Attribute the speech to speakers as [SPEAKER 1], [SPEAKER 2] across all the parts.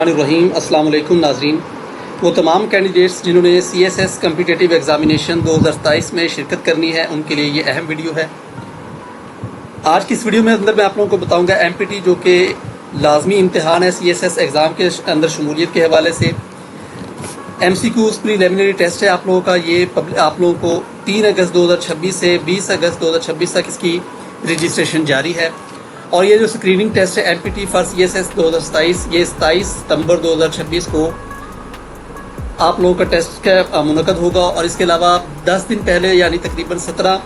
[SPEAKER 1] रहीम अस्सलाम वालेकुम नाजरीन। वो तमाम कैंडिडेट्स जिन्होंने CSS कम्पिटिटिव एग्ज़ामिनेशन 2027 में शिरकत करनी है उनके लिए ये अहम वीडियो है। आज की इस वीडियो में अंदर मैं आप लोगों को बताऊंगा MPT जो कि लाजमी इम्तिहान है CSS एग्ज़ाम के अंदर शमूलियत के हवाले से। MCQs प्रीलिमिनरी टेस्ट है आप लोगों का। ये आप लोगों को 3 अगस्त 2026 से 20 अगस्त 2026 तक इसकी रजिस्ट्रेशन जारी है। और ये जो स्क्रीनिंग टेस्ट है MPT फॉर CSS 2027 ये 27 सितंबर 2026 को आप लोगों का टेस्ट का मुनक़द होगा। और इसके अलावा 10 दिन पहले यानी तकरीबन 17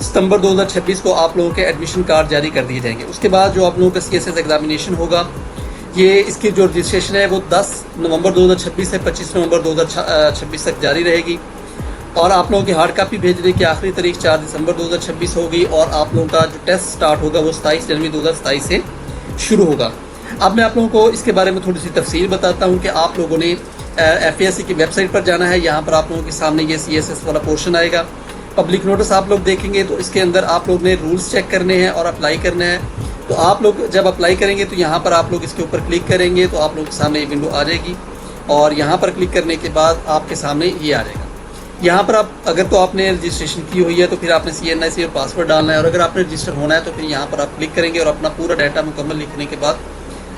[SPEAKER 1] सितंबर 2026 को आप लोगों के एडमिशन कार्ड जारी कर दिए जाएंगे। उसके बाद जो आप लोगों का CSS एग्जामिनेशन होगा ये इसकी जो रजिस्ट्रेशन है वो 10 नवंबर 2026 से 25 नवंबर 2026 तक जारी रहेगी। और आप लोगों की हार्ड कापी भेजने की आखिरी तारीख 4 दिसंबर 2026 होगी। और आप लोगों का जो टेस्ट स्टार्ट होगा वो 27 जनवरी 2027 से शुरू होगा। अब मैं आप लोगों को इसके बारे में थोड़ी सी तफसील बताता हूँ कि आप लोगों ने FASC की वेबसाइट पर जाना है। यहाँ पर आप लोगों के सामने ये CSS वाला पोर्शन आएगा। पब्लिक नोटिस आप लोग देखेंगे तो इसके अंदर आप लोग ने रूल्स चेक करने हैं और अप्लाई करना है। तो आप लोग जब अप्लाई करेंगे तो यहाँ पर आप लोग इसके ऊपर क्लिक करेंगे तो आप लोगों के सामने ये विंडो आ जाएगी। और यहाँ पर क्लिक करने के बाद आपके सामने ये आ जाएगा। यहाँ पर आप अगर तो आपने रजिस्ट्रेशन की हुई है तो फिर आपने CNIC और पासवर्ड डालना है। और अगर आपने रजिस्टर होना है तो फिर यहाँ पर आप क्लिक करेंगे और अपना पूरा डाटा मुकम्मल लिखने के बाद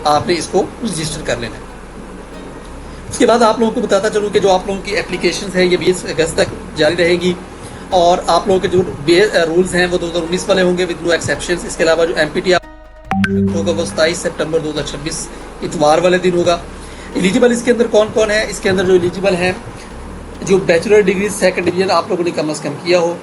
[SPEAKER 1] आपने इसको रजिस्टर कर लेना है। उसके बाद आप लोगों को बताता चलूँ कि जो आप लोगों की एप्लीकेशन है ये 20 अगस्त तक जारी रहेगी। और आप लोगों के जो रूल्स हैं वो 2019 वाले होंगे विद नो एक्सेप्शंस। इसके अलावा जो MPT होगा वो 27 सितंबर 2026 इतवार वाले दिन होगा। एलिजिबल इसके अंदर कौन कौन है? इसके अंदर जो एलिजिबल है जो बैचलर डिग्री 2nd डिवीजन आप लोगों ने कम से कम किया हो।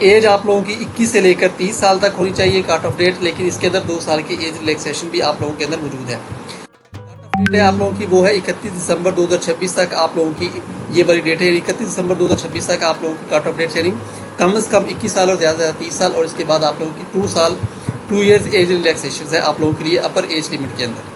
[SPEAKER 1] एज आप लोगों की 21 से लेकर 30 साल तक होनी चाहिए काट ऑफ डेट। लेकिन इसके अंदर 2 साल की एज रिलैक्सेशन भी आप लोगों के अंदर मौजूद है। काट ऑफ डेट आप लोगों की वो है 31 दिसंबर 2026 तक। आप लोगों की ये वाली डेट है 31 दिसंबर 2026 तक आप लोगों की काट ऑफ डेट यानी कम से कम 21 साल और ज़्यादा से ज़्यादा 30 साल। और इसके बाद आप लोगों की 2 ईयर्स एज रिलैक्सेशन है आप लोगों के लिए अपर एज लिमिट के अंदर।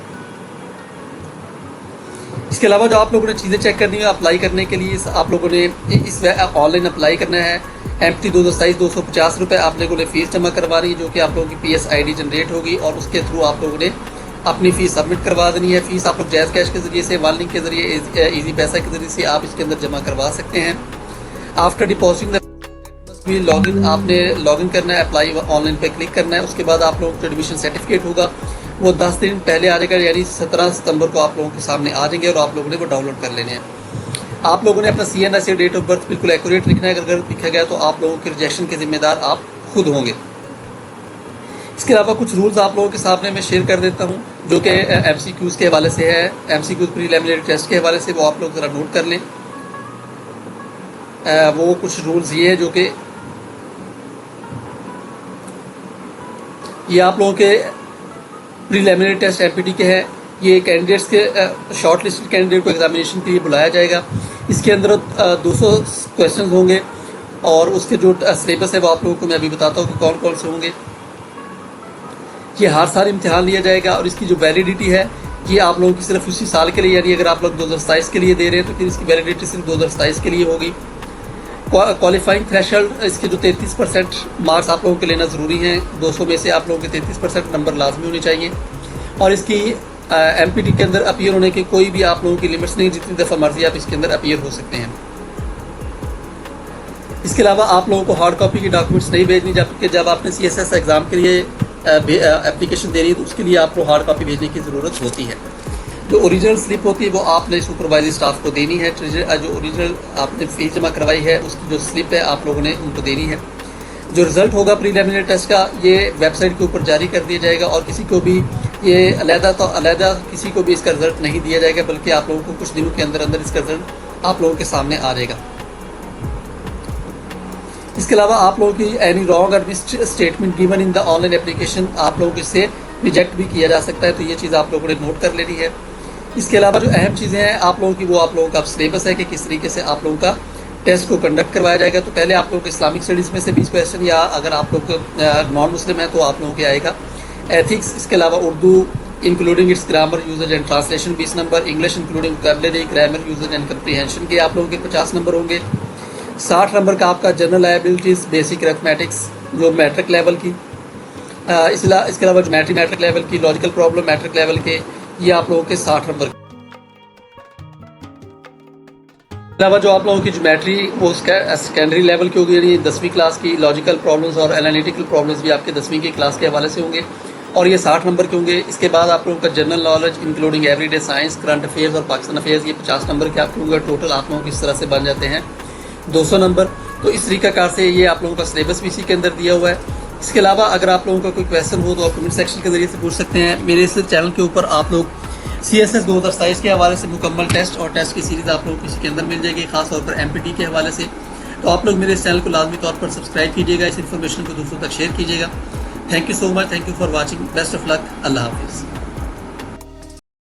[SPEAKER 1] इसके अलावा जो आप लोगों ने चीज़ें चेक करनी है अप्लाई करने के लिए आप लोगों ने इस ऑनलाइन अप्लाई करना है। MPT 2027 250 रुपये आप लोगों ने फ़ीस जमा करवानी है जो कि आप लोगों की PS ID जनरेट होगी। और उसके थ्रू आप लोगों ने अपनी फ़ीस सबमिट करवा देनी है। फ़ीस आप लोग जैज़ कैश के ज़रिए से, वन लिंक के ज़रिए, ईजी पैसा के ज़रिए से आप इसके अंदर जमा करवा सकते हैं। आफ्टर डिपॉजिटिंग लॉगिन आपने लॉगिन करना है, अप्लाई ऑनलाइन पे क्लिक करना है। उसके बाद आप लोगों को एडमिशन सर्टिफिकेट होगा वो 10 दिन पहले आ जाएगा यानी 17 सितंबर को आप लोगों के सामने आ जाएंगे और आप लोगों ने वो डाउनलोड कर लेने हैं। आप लोगों ने अपना CNIC डेट ऑफ बर्थ बिल्कुल एक्यूरेट लिखना है। अगर गलत लिखा गया तो आप लोगों के रिजेक्शन के जिम्मेदार आप खुद होंगे। इसके अलावा कुछ रूल्स आप लोगों के सामने मैं शेयर कर देता हूँ जो कि MCQs के हवाले से है। MCQs प्रीलिमिनरी टेस्ट के हवाले से वो आप लोग ज़रा नोट कर लें। वो कुछ रूल्स ये है जो कि ये आप लोगों के प्रीलिमिनरी टेस्ट MPT के हैं। ये कैंडिडेट्स के शॉर्ट लिस्टेड कैंडिडेट को एग्जामिनेशन के लिए बुलाया जाएगा। इसके अंदर 200 क्वेश्चन होंगे और उसके जो सिलेबस है वो आप लोगों को मैं अभी बताता हूँ कि कौन कौन से होंगे। ये हर साल इम्तिहान लिया जाएगा और इसकी जो वैलिडिटी है ये आप लोगों की सिर्फ उसी साल के लिए यानी अगर आप लोग 2027 के लिए दे रहे हैं तो फिर इसकी वैलिडिटी सिर्फ 2027 के लिए होगी। क्वालिफाइंग थ्रेशोल्ड इसके जो 33% मार्क्स आप लोगों के लेना ज़रूरी हैं। 200 में से आप लोगों के 33% नंबर लाजमी होने चाहिए। और इसकी MPT के अंदर अपीयर होने की कोई भी आप लोगों की लिमिट्स नहीं, जितनी दफ़ा मर्जी आप इसके अंदर अपीयर हो सकते हैं। इसके अलावा आप लोगों को हार्ड कॉपी की डॉक्यूमेंट्स नहीं भेजनी जबकि जब आपने CSS एग्ज़ाम के लिए एप्लीकेशन देनी है तो उसके लिए आपको हार्ड कॉपी भेजने की ज़रूरत होती है। जो ओरिजिनल स्लिप होती है वो आपने सुपरवाइजरी स्टाफ को देनी है। जो ओरिजिनल आपने फीस जमा करवाई है उसकी जो स्लिप है आप लोगों ने उनको देनी है। जो रिज़ल्ट होगा प्रीलिमिनरी टेस्ट का ये वेबसाइट के ऊपर जारी कर दिया जाएगा और किसी को भी ये अलहदा किसी को भी इसका रिज़ल्ट नहीं दिया जाएगा बल्कि आप लोगों को कुछ दिनों के अंदर अंदर इसका रिज़ल्ट आप लोगों के सामने आ जाएगा। इसके अलावा आप लोगों की any wrong admit statement given in the online application आप लोगों से रिजेक्ट भी किया जा सकता है। तो ये चीज़ आप लोगों ने नोट कर लेनी है। इसके अलावा जो अहम चीज़ें हैं आप लोगों की वो आप लोगों का सिलेबस है कि किस तरीके से आप लोगों का टेस्ट को कंडक्ट करवाया जाएगा। तो पहले आप लोगों को इस्लामिक स्टडीज़ में से 20 क्वेश्चन या अगर आप लोग नॉन मुस्लिम है तो आप लोगों के आएगा एथिक्स। इसके अलावा Urdu including its grammar usage and translation 20 number. English including vocabulary grammar usage and comprehension के आप लोगों के 50 नंबर होंगे। 60 नंबर का आपका जनरल लायबिलिटीज़ बेसिक अरिथमेटिक्स जो मैट्रिक लेवल की इसके अलावा ज्योमेट्री मैट्रिक लेवल की, लॉजिकल प्रॉब्लम मैट्रिक लेवल के, ये आप लोगों के 60 नंबर। अलावा जो आप लोगों की ज्योमेट्री वो सेकेंडरी लेवल की होगी, यानी 10वीं क्लास की लॉजिकल प्रॉब्लम्स और एनालिटिकल प्रॉब्लम्स भी आपके 10वीं की क्लास के हवाले से होंगे और ये 60 नंबर के होंगे। इसके बाद आप लोगों का general knowledge including everyday science, current affairs और पाकिस्तान अफेयर्स, ये 50 नंबर के आपके होंगे। टोटल आप लोगों को इस तरह से बन जाते हैं 200 नंबर। तो इस तरीकाकार से ये आप लोगों का सिलेबस भी इसी के अंदर दिया हुआ है। इसके अलावा अगर आप लोगों का कोई क्वेश्चन हो तो आप कमेंट सेक्शन के जरिए से पूछ सकते हैं। मेरे इस चैनल के ऊपर आप लोग CSS 2027 के हवाले से मुकम्मल टेस्ट और टेस्ट की सीरीज़ आप लोगों को इसी के अंदर मिल जाएगी, खासतौर पर MPT के हवाले से। तो आप लोग मेरे इस चैनल को लाजमी तौर पर सब्सक्राइब कीजिएगा, इस इन्फॉर्मेशन को दूसरों तक शेयर कीजिएगा। Thank you so much, thank you for watching, best of luck, अल्लाह हाफिज़।